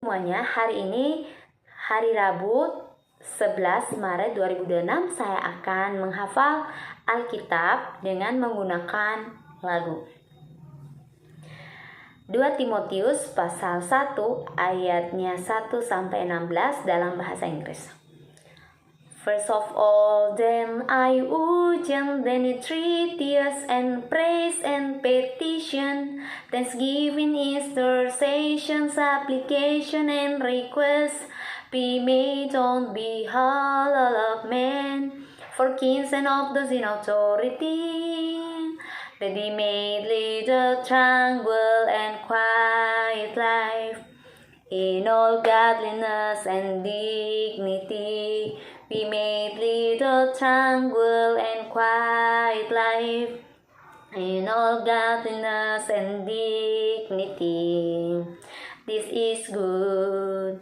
Semuanya, hari ini hari Rabu 11 Maret 2026 saya akan menghafal Alkitab dengan menggunakan lagu. 2 Timotius pasal 1 ayatnya 1 sampai 16 dalam bahasa Inggris. First of all, then I urgent then entreaties and praise and petition, thanksgiving, intercession, supplication, and request be made on behalf of men, for kings and of those in authority, that they may lead a tranquil and quiet life, in all godliness and dignity. We may lead a tranquil and quiet life, in all godliness and dignity. This is good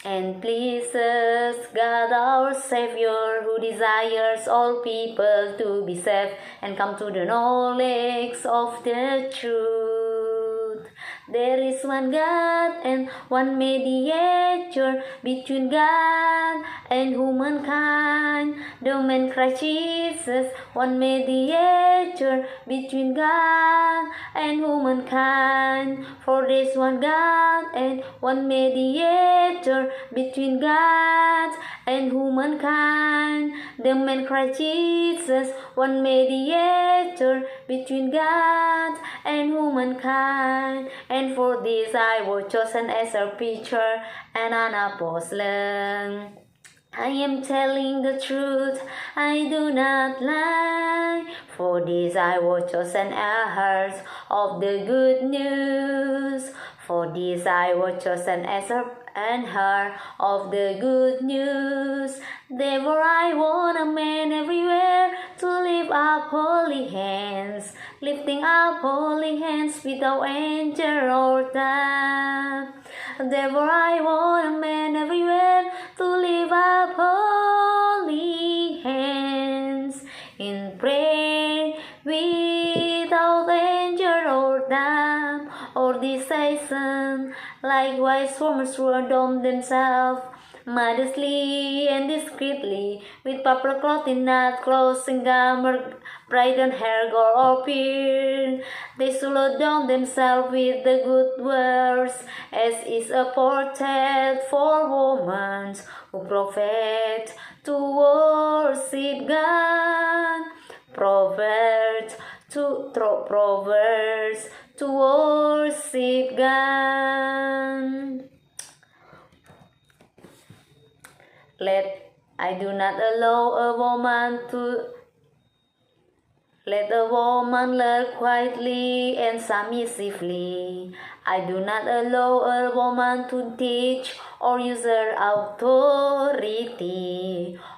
and pleases God our Savior, who desires all people to be saved and come to the knowledge of the truth. There is one God and one mediator between God and humankind, the man Christ Jesus, one mediator between God and humankind. For there is one God and one mediator between God and humankind, the man Christ Jesus, one mediator between God and humankind. And for this I was chosen as a preacher and an apostle. I am telling the truth, I do not lie. For this I was chosen as of the good news. For this I was chosen as and heard of the good news. Therefore I want a man everywhere to lift up holy hands, lifting up holy hands without anger or doubt. Therefore I want a man everywhere to lift up holy hands in prayer without anger or doubt or decision. Likewise, formers who adorn themselves modestly and discreetly with proper clothing, not clothing, glamour, bridal hair, gore, or beard. They should adorn themselves with the good works, as is appointed for women who profess to worship God. Proverbs to worship God. I do not allow a woman to let a woman learn quietly and submissively. I do not allow a woman to teach or use her authority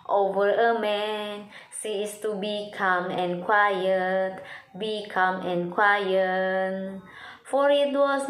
over a man. She is to be calm and quiet, be calm and quiet. For it was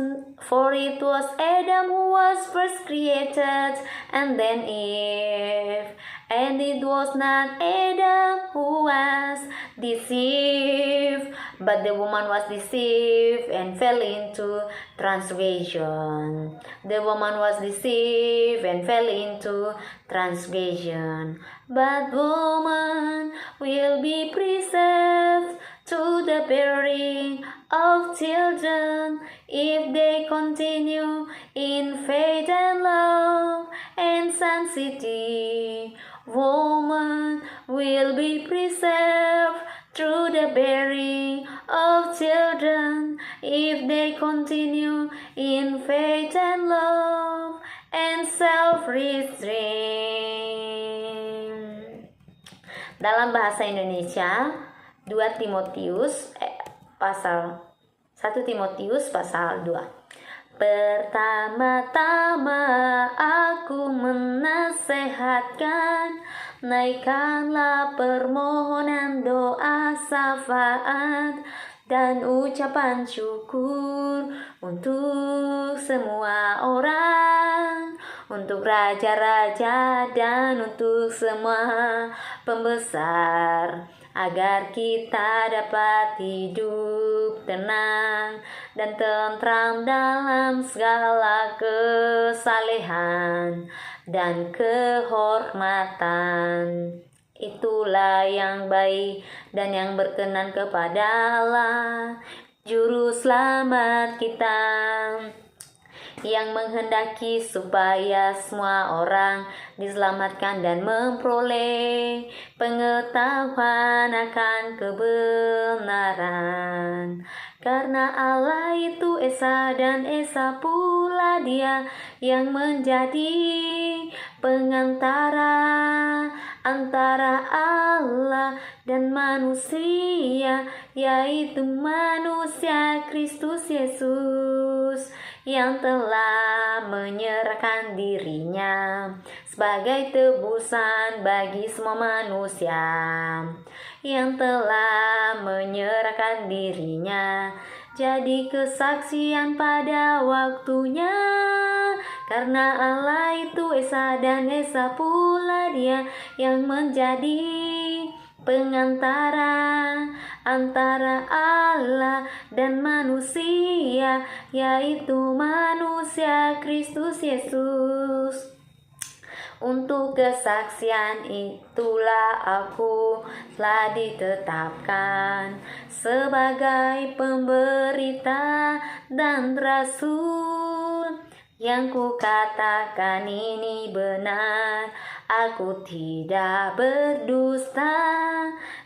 Adam who was first created, and then Eve. And it was not Adam who was deceived, but the woman was deceived and fell into transgression. The woman was deceived and fell into transgression. But woman will be preserved to the bearing of children, if they continue in faith and love and sanctity. Woman will be preserved through the bearing of children, if they continue in faith and love and self-restraint. Dalam bahasa Indonesia, 2 Timotius pasal 1 Timotius pasal 2. Pertama-tama aku menasehatkan, naikkanlah permohonan, doa, syafaat, dan ucapan syukur untuk semua orang, untuk raja-raja dan untuk semua pembesar, agar kita dapat hidup tenang dan tentram dalam segala kesusahan. kesalehan dan kehormatan. Itulah yang baik dan yang berkenan kepada Allah, Juru Selamat kita, yang menghendaki supaya semua orang diselamatkan dan memperoleh pengetahuan akan kebenaran. Karena Allah itu Esa dan Esa pula Dia yang menjadi pengantara antara Allah dan manusia, yaitu manusia Kristus Yesus, yang telah menyerahkan dirinya sebagai tebusan bagi semua manusia, yang telah menyerahkan dirinya jadi kesaksian pada waktunya. Karena Allah itu Esa dan Esa pula Dia yang menjadi pengantara antara Allah dan manusia, yaitu manusia Kristus Yesus. Untuk kesaksian itulah aku telah ditetapkan sebagai pemberita dan rasul. Yang kukatakan ini benar, aku tidak berdusta,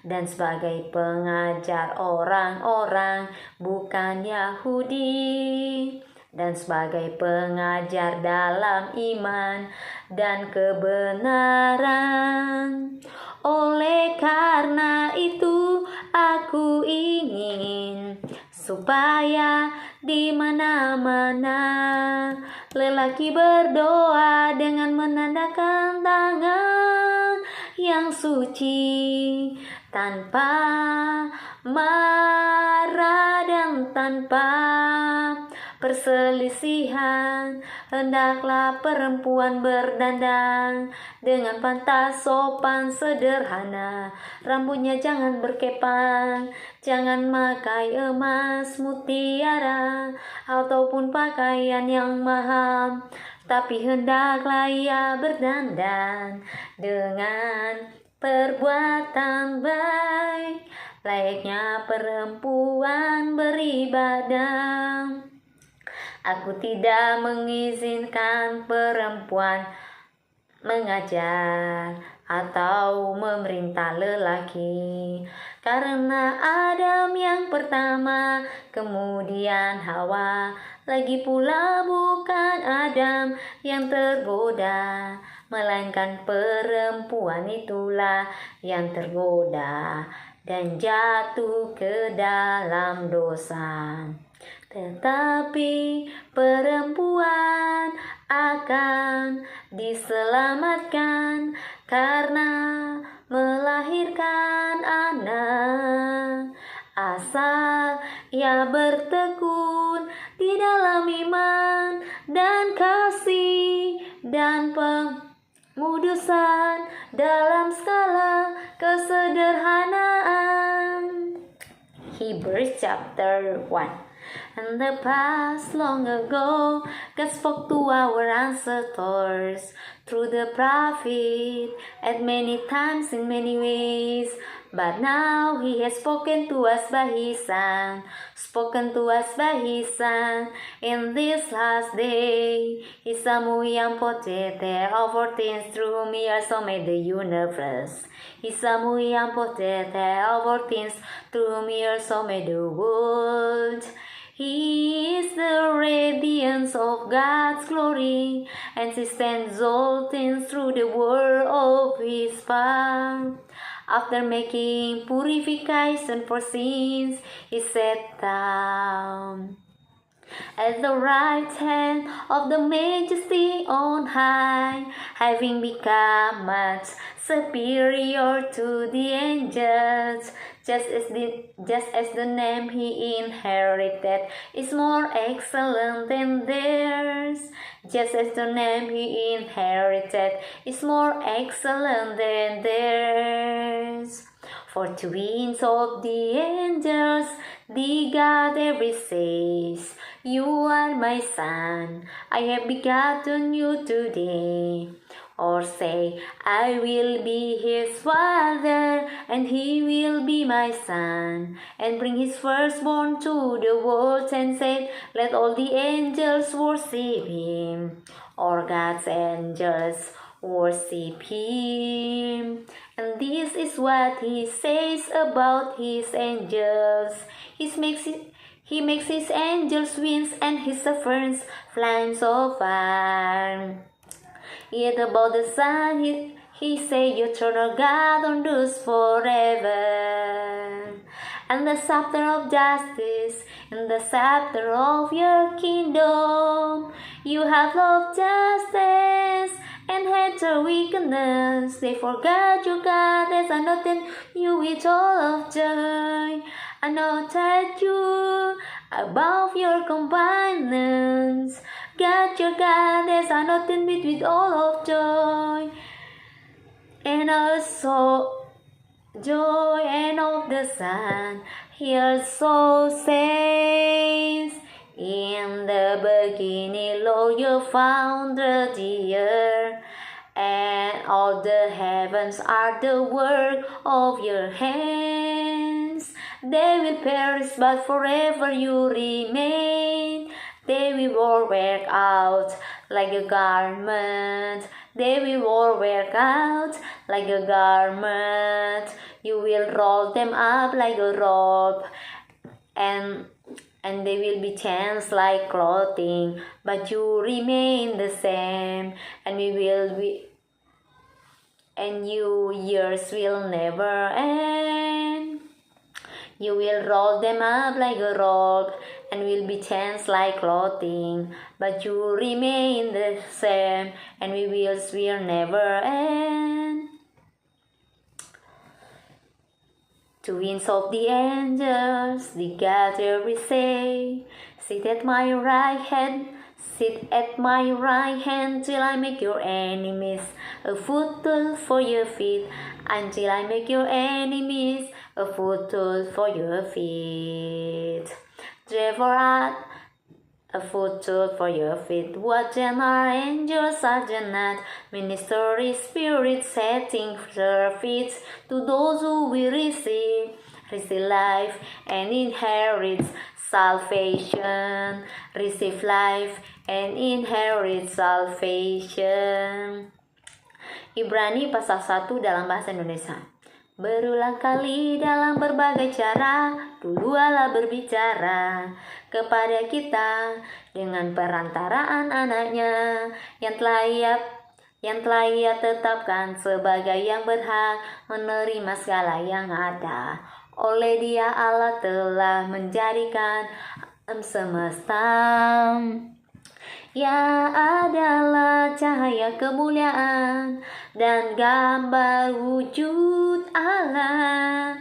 dan sebagai pengajar orang-orang bukan Yahudi, dan sebagai pengajar dalam iman dan kebenaran. Oleh karena itu aku ingin supaya di mana-mana lelaki berdoa dengan menandakan tangan yang suci, tanpa marah dan tanpa perselisihan. Hendaklah perempuan berdandan dengan pantas sopan sederhana, rambutnya jangan berkepang, jangan memakai emas, mutiara, ataupun pakaian yang mahal, tapi hendaklah ia berdandan dengan perbuatan baik, layaknya perempuan beribadah. Aku tidak mengizinkan perempuan mengajar atau memerintah lelaki, karena Adam yang pertama, kemudian Hawa. Lagi pula bukan Adam yang tergoda, melainkan perempuan itulah yang tergoda dan jatuh ke dalam dosa. Tetapi perempuan akan diselamatkan karena melahirkan anak, asal ia bertekun di dalam iman dan kasih dan pengudusan dalam skala kesederhanaan. Hebrews chapter 1. In the past, long ago, God spoke to our ancestors through the prophet at many times in many ways. But now He has spoken to us by His Son, in this last day. Isamu yang potete of all things, through whom He also made the universe. Isamu yang potete of all things, through whom He also made the world. He is the radiance of God's glory, and He stands all things through the word of His power. After making purification for sins, He sat down at the right hand of the Majesty on high, having become much superior to the angels, just as the name He inherited is more excellent than theirs. Just as the name He inherited is more excellent than theirs. For twins of the angels, the God every says, You are my son, I have begotten you today. Or say, I will be his father, and he will be my son, and bring his firstborn to the world, and say, Let all the angels worship him. Or God's angels worship him. And this is what he says about his angels. He makes his angels winds and his servants flying so far. Yet about the sun he say, You eternal God endures forever. And the scepter of justice, and the scepter of your kingdom, you have loved justice and hated wickedness. They forgot your God as I noted you with all of joy. I noted you above your companions. God your God as I noted with all of joy. And also joy and of the sun, he also says, In the beginning, Lord, you founded the earth, and all the heavens are the work of your hands. They will perish, but forever you remain. They will all wear out like a garment. They will all wear out like a garment. You will roll them up like a robe, and they will be changed like clothing. But you remain the same, and your years will never end. You will roll them up like a robe, and will be changed like clothing. But you remain the same, and will never end. Twins of the angels, the God every say, Sit at my right hand till I make your enemies a footstool for your feet, until I make your enemies a footstool for your feet. Therefore, a footstool for your feet. What then are angels are they not? Ministry spirits setting their feet to those who will receive life and inherit salvation. Receive life and inherit salvation. Ibrani pasal 1 dalam bahasa Indonesia. Berulang kali dalam berbagai cara, dulu Allah berbicara kepada kita dengan perantaraan anaknya yang telah ia tetapkan sebagai yang berhak menerima segala yang ada. Oleh Dia Allah telah menjadikan semesta. Ia adalah cahaya kemuliaan dan gambar wujud Allah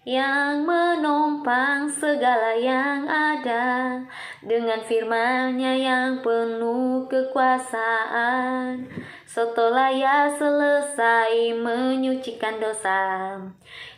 yang menopang segala yang ada dengan firman-Nya yang penuh kekuasaan. Setelah Ia selesai menyucikan dosa,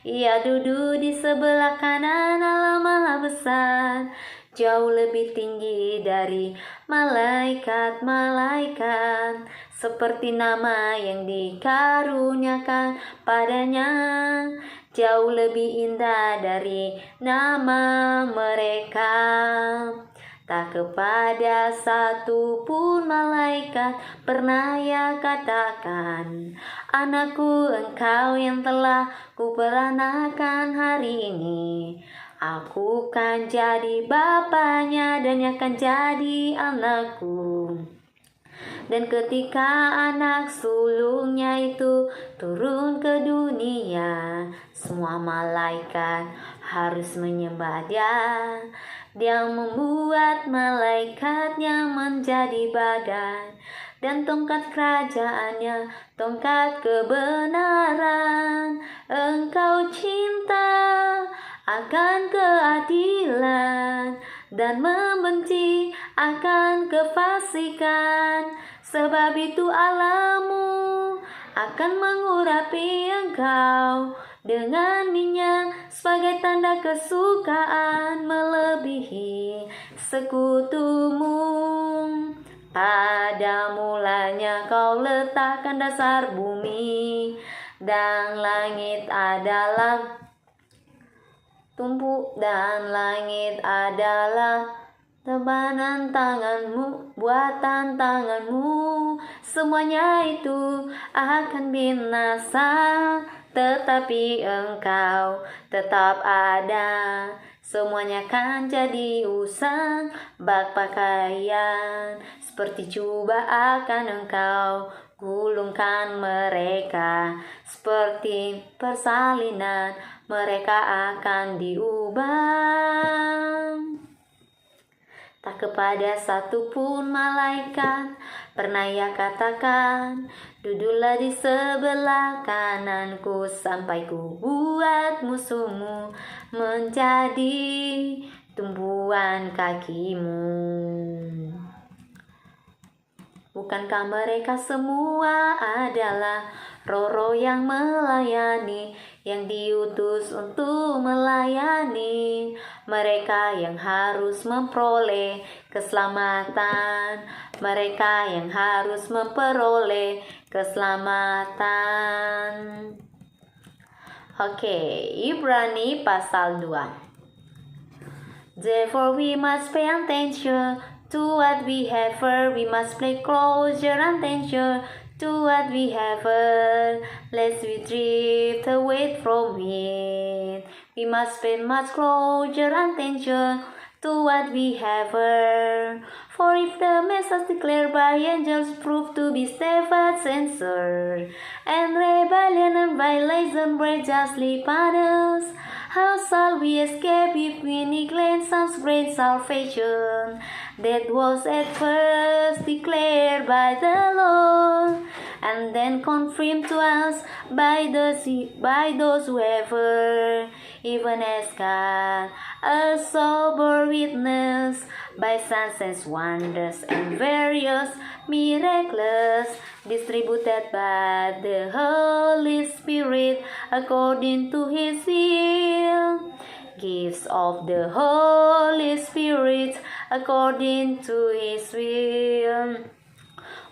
Ia duduk di sebelah kanan Allah Maha Besar, jauh lebih tinggi dari malaikat-malaikat, seperti nama yang dikaruniakan padanya, jauh lebih indah dari nama mereka. Tak kepada satu pun malaikat pernah Ia katakan, Anakku, engkau yang telah kuperanakan hari ini, aku kan jadi bapaknya dan ia akan jadi anakku. Dan ketika anak sulungnya itu turun ke dunia, semua malaikat harus menyembah Dia. Dia membuat malaikatnya menjadi badan, dan tongkat kerajaannya, tongkat kebenaran. Engkau cinta akan keadilan dan membenci akan kefasikan. Sebab itu Allahmu akan mengurapi engkau dengan minyak sebagai tanda kesukaan melebihi sekutumu. Pada mulanya kau letakkan dasar bumi, dan langit adalah tebanan tanganmu, buatan tanganmu. Semuanya itu akan binasa, tetapi engkau tetap ada. Semuanya kan jadi usang, bak pakaian, seperti jubah akan engkau gulungkan mereka. Seperti persalinan, mereka akan diubah. Tak kepada satupun malaikat pernah ia katakan, duduklah di sebelah kananku sampai ku buat musuhmu menjadi tumpuan kakimu. Bukankah mereka semua adalah roh-roh yang melayani, yang diutus untuk melayani mereka yang harus memperoleh keselamatan, mereka yang harus memperoleh keselamatan. Oke, Ibrani pasal 2. Therefore we must pay attention to what we have heard. We must pay closer attention to what we have heard, lest we drift away from it. We must pay much closer attention to what we have heard. For if the message declared by angels proved to be steadfast and sure, and rebellion and violation were justly punished, how shall we escape if we neglect such great salvation that was at first declared by the Lord, and then confirmed to us by those who have heard, even as God, a sober witness, by signs and wonders and various miracles distributed by the Holy Spirit according to His will. Gifts of the Holy Spirit according to His will.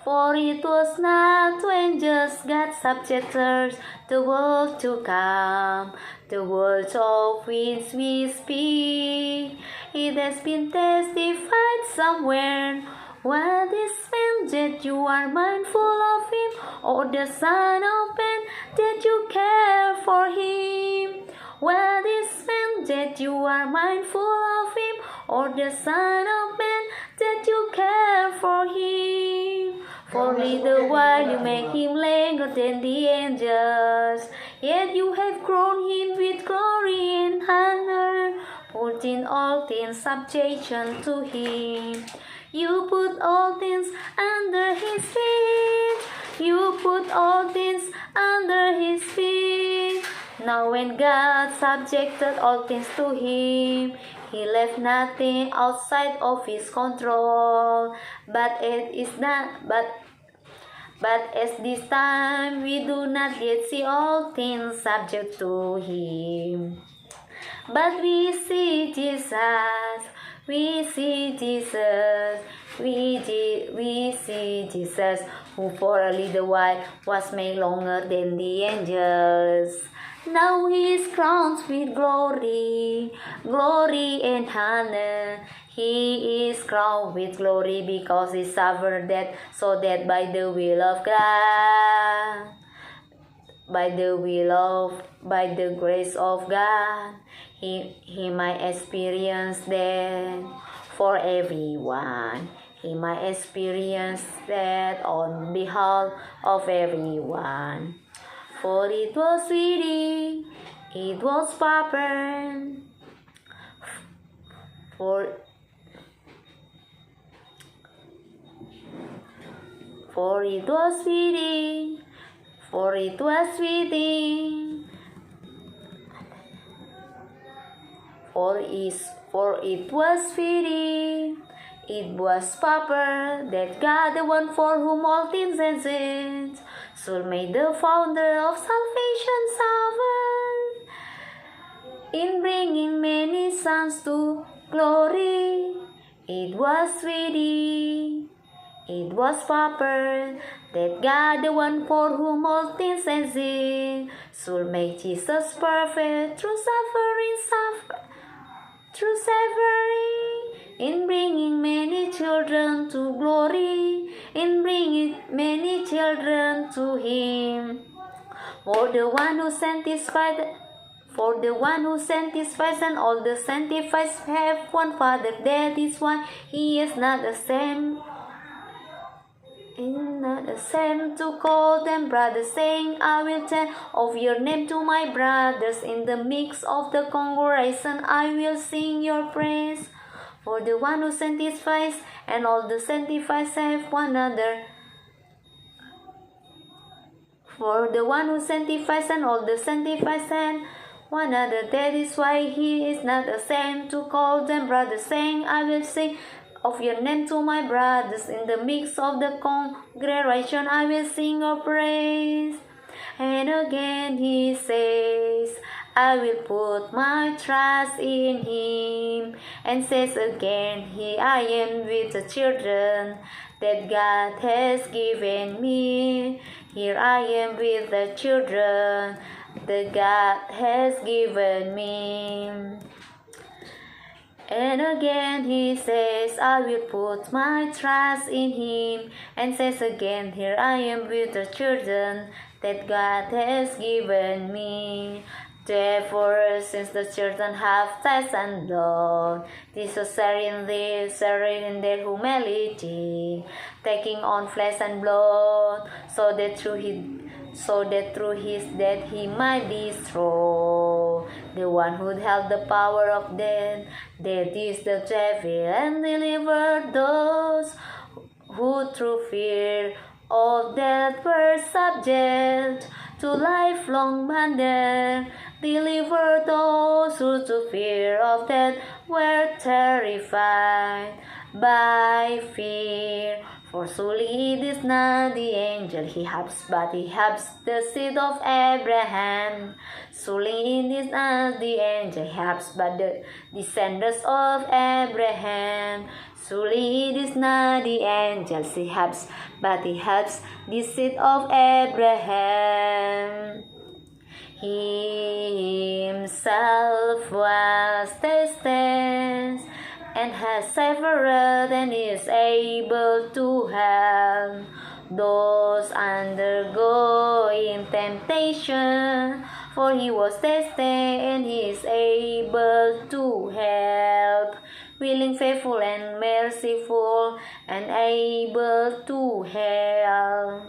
For it was not to angels God subjected the world to come, the words of which we speak. It has been testified somewhere. What is man that you are mindful of him, or the Son of Man that you care for him? What is man that you are mindful of him, or the Son of Man that you care for him? For a little while you make him longer than the angels, yet you have crowned him with glory and honor, putting all things subjection to him. You put all things under his feet. You put all things under his feet. Now when God subjected all things to him, he left nothing outside of his control. But as this time we do not yet see all things subject to him. But we see Jesus, we see Jesus, we see Jesus, who for a little while was made longer than the angels. Now he is crowned with glory, glory and honor. He is crowned with glory because he suffered death, so that by the will of God, by the grace of God, he might experience that for everyone. He might experience that on behalf of everyone. For it was fitting, it was proper, for it was fitting, for it was fitting, for it was fitting, it was proper that God, the one for whom all things exist, Soul made the founder of salvation servant in bringing many sons to glory. It was sweetie, it was proper that God, the one for whom all things exist, should make Jesus perfect through suffering, in bringing many children to glory, in bringing many children to Him. For the one who sanctifies and all the sanctified have one Father, that is why He is not ashamed to call them brothers, saying, I will tell of your name to my brothers. In the midst of the congregation I will sing your praise. For the one who sanctifies and all the sanctified have one another. For the one who sanctifies and all the sanctified have one another, that is why He is not ashamed to call them brothers, saying, I will sing of your name to my brothers. In the midst of the congregation I will sing your praise. And again He says, I will put my trust in Him. And says again, Here I am with the children that God has given me. Here I am with the children that God has given me. And again He says, I will put my trust in Him. And says again, Here I am with the children that God has given me. Therefore, since the children have flesh and blood, this is sharing in their humility, taking on flesh and blood, so that through his death He might destroy the one who held the power of death, that is the devil, and deliver those who through fear of death were subject to lifelong bondage. Deliver those who through fear of death were terrified by fear. For surely it is not the angel He helps, but He helps the seed of Abraham. Surely it is not the angel He helps, but the descendants of Abraham. Surely it is not the angel He helps, but He helps the seed of Abraham. He Himself was tested and has suffered and is able to help those undergoing temptation. For He was tested and He is able to help, willing, faithful, and merciful, and able to help.